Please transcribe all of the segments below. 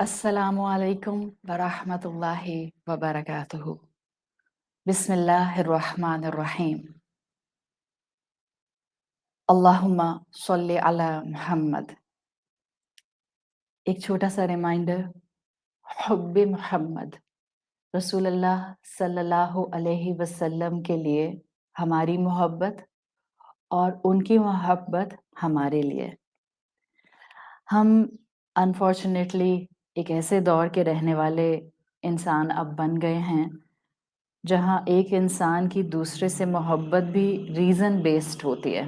Assalamu alaikum wa rahmatullahi wa barakatuhu. Bismillahir Rahmanir Rahim. Allahumma salli ala Muhammad. एक छोटा सा reminder, हुब्बे Mohammad रसूलुल्लाह सल्लल्लाहु अलैहि वसल्लम के लिए हमारी मोहब्बत और उनकी मोहब्बत हमारे लिए। हम अनफॉर्चुनेटली एक ऐसे दौर के रहने वाले इंसान अब बन गए हैं जहाँ एक इंसान की दूसरे से मोहब्बत भी रीज़न बेस्ड होती है।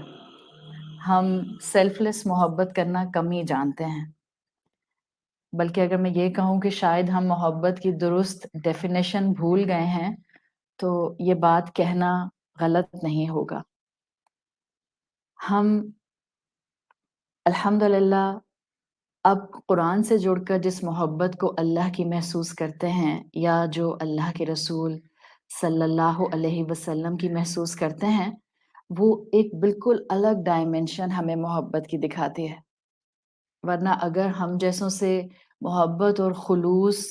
हम सेल्फलेस मोहब्बत करना कम ही जानते हैं। बल्कि अगर मैं ये कहूँ कि शायद हम मोहब्बत की दुरुस्त डेफिनेशन भूल गए हैं, तो ये बात कहना गलत नहीं होगा। हम अल्हम्दुलिल्लाह अब कुरान से जुड़कर जिस मोहब्बत को अल्लाह की महसूस करते हैं या जो अल्लाह के रसूल सल्लल्लाहु अलैहि वसल्लम की महसूस करते हैं, वो एक बिल्कुल अलग डायमेंशन हमें मोहब्बत की दिखाती है। वरना अगर हम जैसों से मोहब्बत और खुलूस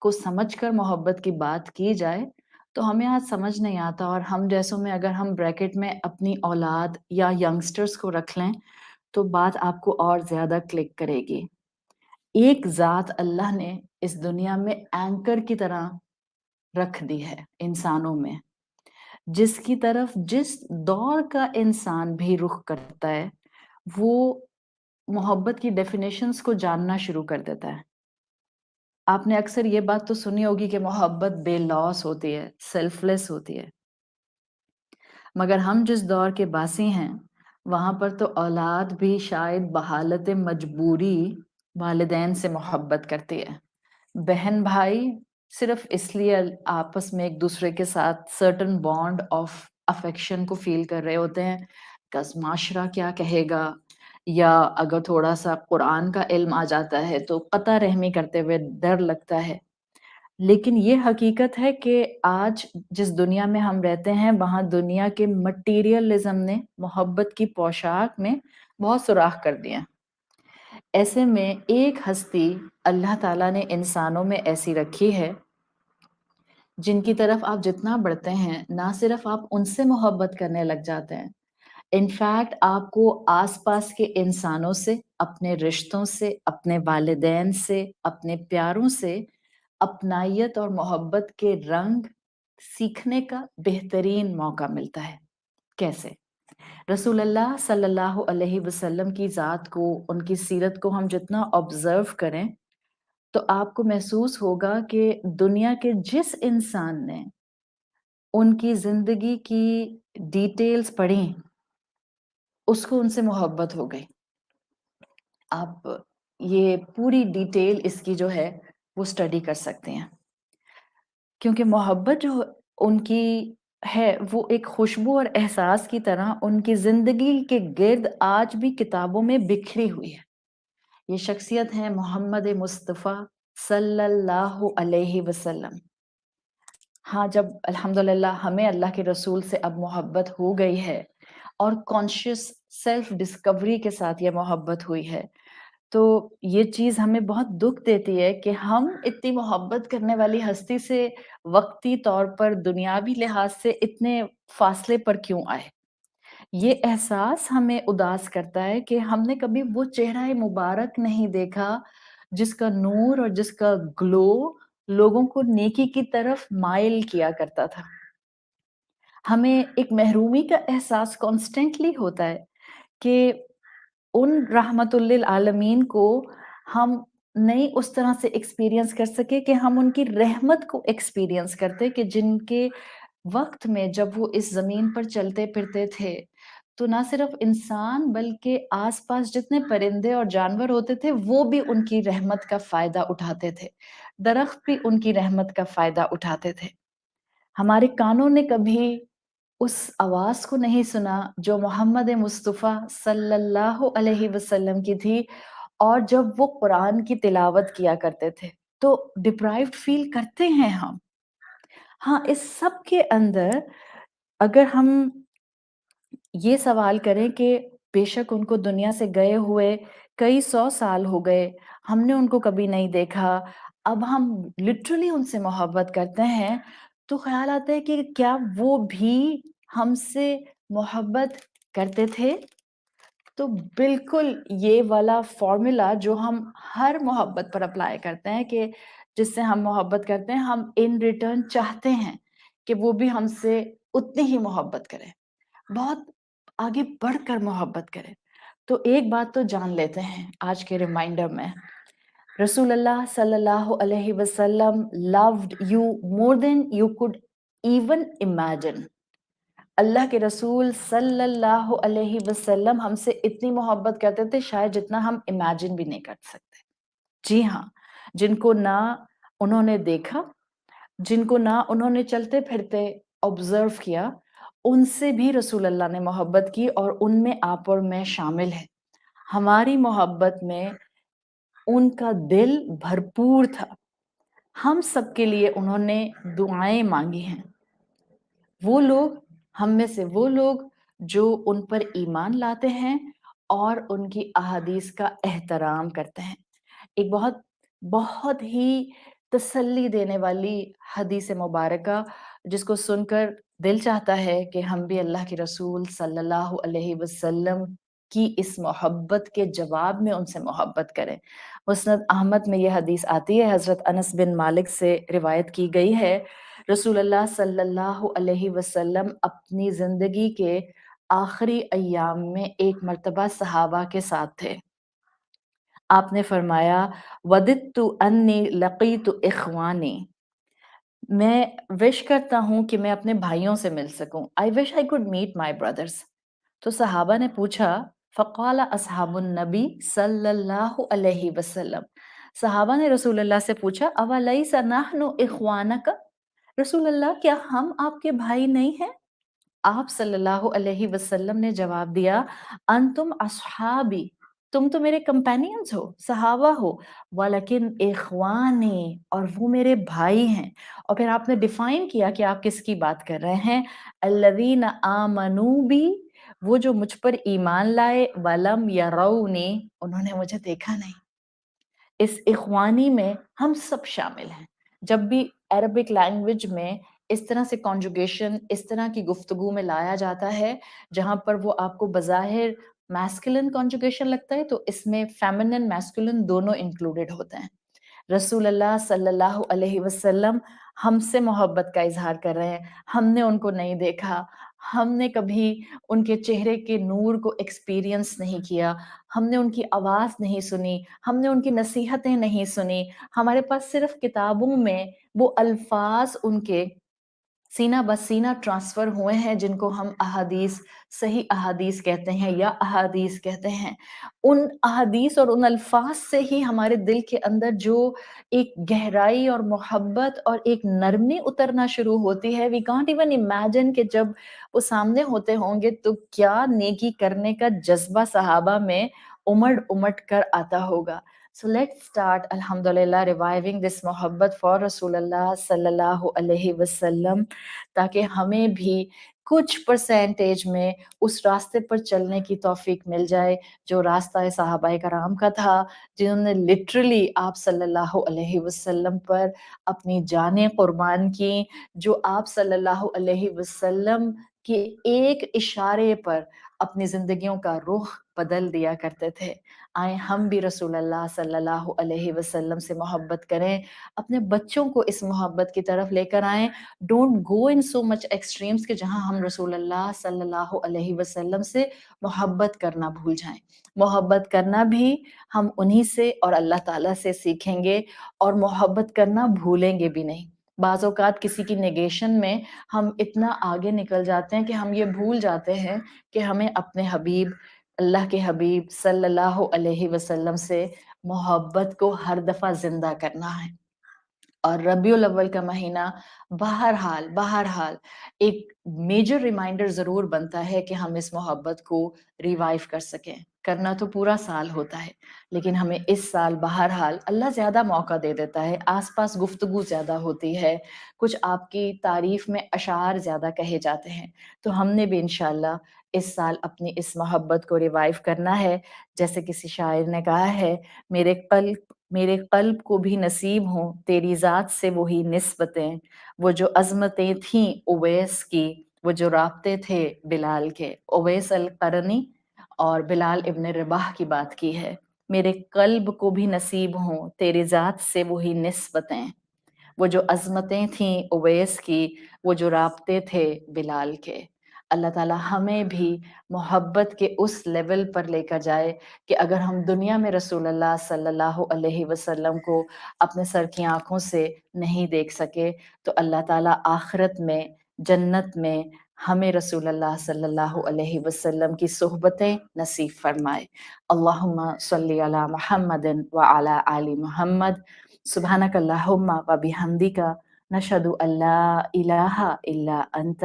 को समझकर मोहब्बत की बात की जाए, तो हमें आज समझ नहीं आता और हम जैसों में अगर हम ब्रैकेट में अपनी औलाद या यंगस्टर्स को रख लें, तो बात आपको और ज़्यादा क्लिक करेगी। एक ज़ात अल्लाह ने इस दुनिया में एंकर की तरह रख दी है इंसानों में, जिसकी तरफ जिस दौर का इंसान भी रुख करता है, वो मोहब्बत की डेफिनेशंस को जानना शुरू कर देता है। आपने अक्सर ये बात तो सुनी होगी कि मोहब्बत बेलौस होती है, सेल्फलेस होती है। मगर हम जिस दौर के बासी हैं, वहाँ पर तो औलाद भी शायद बहालत मजबूरी वालिदैन से मोहब्बत करती है। बहन-भाई सिर्फ़ इसलिए आपस में एक-दूसरे के साथ सर्टेन बॉन्ड ऑफ अफेक्शन को फ़ील कर रहे होते हैं, कस माशरा क्या कहेगा या अगर थोड़ा-सा कुरान का इल्म आ जाता है, तो क़ता रहमी करते हुए डर लगता है। लेकिन ये हकीकत है कि आज जिस दुनिया में हम रहते हैं, वहाँ दुनिया के मटीरियलिज़्म ने मोहब्बत की पोशाक में बहुत सुराख कर दिए हैं। ऐसे में एक हस्ती अल्लाह ताला ने इंसानों में ऐसी रखी है, जिनकी तरफ आप जितना बढ़ते हैं, ना सिर्फ़ आप उनसे मोहब्बत करने लग जाते हैं, इनफैक्ट आपको आस-पास के इंसानों से, अपने रिश्तों से, अपने वालिदैन से, अपने प्यारों से अपनाइयत और मोहब्बत के रंग सीखने का बेहतरीन मौका मिलता है। कैसे? रसूलुल्लाह सल्लल्लाहु अलैहि वसल्लम की ज़ात को, उनकी सीरत को हम जितना ऑब्ज़र्व करें, तो आपको महसूस होगा कि दुनिया के जिस इंसान ने उनकी ज़िंदगी की डिटेल्स पढ़ी, उसको उनसे मोहब्बत हो गई। आप ये पूरी डिटेल इसकी जो है, वो स्टडी कर सकते हैं। क्योंकि मोहब्बत जो उनकी है, वो एक खुशबू और एहसास की तरह उनकी ज़िंदगी के गिर्द आज भी किताबों में बिखरी हुई है। ये शख्सियत है मोहम्मद मुस्तफ़ा सल्लल्लाहु अलैहि वसल्लम। हाँ, जब अल्हम्दुलिल्लाह हमें अल्लाह के रसूल से अब मोहब्बत हो गई है और कॉन्शियस सेल्फ डिस्कवरी के साथ ये मोहब्बत हुई है, तो ये चीज़ हमें बहुत दुःख देती है कि हम इतनी मोहब्बत करने वाली हस्ती से वक़्ती तौर पर, दुनियावी लिहाज़ से इतने फ़ासले पर क्यों आए? ये एहसास हमें उदास करता है कि हमने कभी वो चेहरा मुबारक नहीं देखा, जिसका नूर और जिसका ग्लो लोगों को नेकी की तरफ माइल किया करता था। हमें एक महरूमी का एहसास कॉन्स्टेंटली होता है कि उन रहमतुल लिल आलमीन को हम नहीं उस तरह से एक्सपीरियंस कर सके कि हम उनकी रहमत को एक्सपीरियंस करते कि जिनके वक़्त में जब वो इस ज़मीन पर चलते-फिरते थे, तो ना सिर्फ़ इंसान बल्कि आस-पास जितने परिंदे और जानवर होते थे, वो भी उनकी रहमत का फ़ायदा उठाते थे। दरख्त भी उनकी रहमत का फ़ायदा उठाते थे। हमारे कानों ने कभी उस आवाज़ को नहीं सुना जो मोहम्मद मुस्तफ़ा सल्लल्लाहु अलैहि वसल्लम की थी और जब वो कुरान की तिलावत किया करते थे, तो डिप्राइव्ड फ़ील करते हैं हम। हाँ, इस सब के अंदर अगर हम ये सवाल करें कि बेशक उनको दुनिया से गए हुए कई 100 साल हो गए, हमने उनको कभी नहीं देखा, अब हम लिटरली उनसे मोहब्बत करते हैं, तो ख़्याल आता है कि क्या वो भी हमसे मोहब्बत करते थे? तो बिल्कुल ये वाला फ़ॉर्मूला जो हम हर मोहब्बत पर अप्लाई करते हैं कि जिससे हम मोहब्बत करते हैं, हम इन रिटर्न चाहते हैं कि वो भी हमसे उतनी ही मोहब्बत करें, बहुत आगे बढ़कर मोहब्बत करें। तो एक बात तो जान लेते हैं आज के रिमाइंडर में, रसूलुल्लाह सल्लल्लाहु अलैहि वसल्लम loved you more than you could even imagine. अल्लाह के रसूल सल्लल्लाहु अलैहि वसल्लम हमसे इतनी मोहब्बत करते थे शायद जितना हम इमेजिन भी नहीं कर सकते। जी हाँ, जिनको ना उन्होंने देखा, जिनको ना उन्होंने चलते-फिरते ऑब्ज़र्व किया, उनसे भी रसूल अल्लाह ने मोहब्बत की और उनमें आप और मैं शामिल हैं। हमारी मोहब्बत में उनका दिल भरपूर था। हम सबके लिए उन्होंने दुआएँ माँगी हैं। वो लोग, हम में से वो लोग जो उन पर ईमान लाते हैं और उनकी अहादीस का एहतराम करते हैं। एक बहुत बहुत ही तसल्ली देने वाली हदीस मुबारका जिसको सुनकर दिल चाहता है कि हम भी अल्लाह के रसूल सल्लल्लाहु अलैहि वसल्लम की इस मोहब्बत के जवाब में उनसे मोहब्बत करें। मुस्नद अहमद में ये हदीस आती है, हज़रत अनस बिन मालिक से रिवायत की गई है, रसूलुल्लाह सल्लल्लाहु अलैहि वसल्लम अपनी ज़िंदगी के आखिरी अय्याम में एक मर्तबा सहाबा के साथ थे। आपने फरमाया, वदित्तु अन्नी लक़ीतु इख़वानी, मैं विश करता हूँ कि मैं अपने भाइयों से मिल सकूँ। I wish I could meet my brothers. तो सहाबा ने पूछा, फ़क़ाल अस्हाबुन नबी सल्लल्लाहु अलैहि वसल्लम, सहाबा ने रसूलुल्लाह से पूछा, अवलैसा नहनु इख़वानक, रसूलल्लाह क्या हम आपके भाई नहीं हैं? आप सल्लल्लाहु अलैहि वसल्लम ने जवाब दिया, अंतुम अस्हाबी, तुम तो मेरे कंपेनियंस हो, सहाबा हो, वलकिन इख्वानी, और वो मेरे भाई हैं। और फिर आपने डिफाइन किया कि आप किसकी बात कर रहे हैं, अल्लज़ीना आमनू बी, वो जो मुझ पर ईमान लाए, वलम यरौनी, उन्होंने मुझे देखा नहीं। इस इख्वानी में हम सब शामिल हैं। जब भी अरबिक लैंग्वेज में इस तरह से कॉन्जुगेशन, इस तरह की गुफ्तगू में लाया जाता है, जहाँ पर वो आपको बज़ाहिर मैस्कुलिन कॉन्जुगेशन लगता है, तो इसमें फेमिनिन, मैस्कुलिन दोनों इंक्लूडेड होते हैं। रसूलुल्लाह सल्लल्लाहु अलैहि वसल्लम हमसे मोहब्बत का इज़हार कर रहे हैं। हमने उनको नहीं देखा, हमने कभी उनके चेहरे के नूर को एक्सपीरियंस नहीं किया, हमने उनकी आवाज़ नहीं सुनी, हमने उनकी नसीहतें नहीं सुनी। हमारे पास सिर्फ़ किताबों में वो अल्फ़ाज़ उनके सीना बसीना ट्रांसफ़र हुए हैं जिनको हम अहादीस, सही अहादीस कहते हैं या अहादीस कहते हैं। उन अहादीस और उन अल्फ़ाज़ से ही हमारे दिल के अंदर जो एक गहराई और मोहब्बत और एक नरमी उतरना शुरू होती है, वी कांट इवन इमेजिन कि जब वो सामने होते होंगे तो क्या नेकी करने का जज़्बा सहाबा में उमड़-उमड़ कर आता होगा। So let's start, Alhamdulillah, reviving this mohabbat for Rasulullah sallallahu alaihi wasallam, ताकि हमें भी कुछ परसेंटेज में उस रास्ते पर चलने की तौफीक मिल जाए जो रास्ता सहाबाए कराम का था, जिन्होंने लिटरली आप सल्लल्लाहु अलैहि वसल्लम पर अपनी जानें कुर्बान की, जो आप सल्लल्लाहु अलैहि वसल्लम के एक इशारे पर अपनी ज़िंदगियों का रुख बदल दिया करते थे। आए हम भी रसूलुल्लाह सल्लल्लाहु अलैहि वसल्लम से मोहब्बत करें, अपने बच्चों को इस मोहब्बत की तरफ लेकर आएँ। Don't go in so much extremes कि जहाँ हम रसूलुल्लाह सल्लल्लाहु अलैहि वसल्लम से मोहब्बत करना भूल जाएँ। मोहब्बत करना भी हम उन्हीं से और अल्लाह ताला से सीखेंगे और मोहब्बत करना भूलेंगे भी नहीं। बाज़ औक़ात किसी की नेगेशन में हम इतना आगे निकल जाते हैं कि हम ये भूल जाते हैं कि हमें अपने हबीब, अल्लाह के हबीब सल्लल्लाहु अलैहि वसल्लम से मोहब्बत को हर दफ़ा ज़िंदा करना है। और रबीउल अव्वल का महीना बहरहाल एक मेजर रिमाइंडर ज़रूर बनता है कि हम इस मोहब्बत को रिवाइव कर सकें। करना तो पूरा साल होता है, लेकिन हमें इस साल बहरहाल अल्लाह ज़्यादा मौका दे देता है, आस-पास गुफ्तगू ज़्यादा होती है, कुछ आपकी तारीफ़ में अशार ज़्यादा कहे जाते हैं। तो हमने भी इंशाअल्लाह اس سال اپنی اس محبت کو ریوائیو کرنا ہے. جیسے کسی شاعر نے کہا ہے، میرے قلب کو بھی نصیب ہوں تیری ذات سے وہی نسبتیں، وہ جو عظمتیں تھیں اویس کی، وہ جو رابطے تھے بلال کے. اویس القرنی اور بلال ابن رباح کی بات کی ہے. میرے قلب کو بھی نصیب ہوں تیری ذات سے وہی نسبتیں، وہ جو عظمتیں تھیں اویس کی، وہ جو رابطے تھے بلال کے. اللہ تعالیٰ ہمیں بھی محبت کے اس لیول پر لے کر جائے کہ اگر ہم دنیا میں رسول اللہ صلی اللہ علیہ وسلم کو اپنے سر کی آنکھوں سے نہیں دیکھ سکے تو اللہ تعالیٰ آخرت میں جنت میں ہمیں رسول اللہ صلی اللہ علیہ وسلم کی صحبتیں نصیب فرمائے. اللہم صلی علی محمد وعلی آل محمد. سبحانک اللہم وبحمدک نشہد ان لا الہ الا انت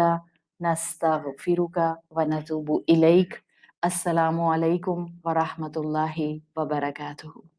نستغفرک ونتوب الیک. السلام علیکم ورحمۃ اللہ وبرکاتہ.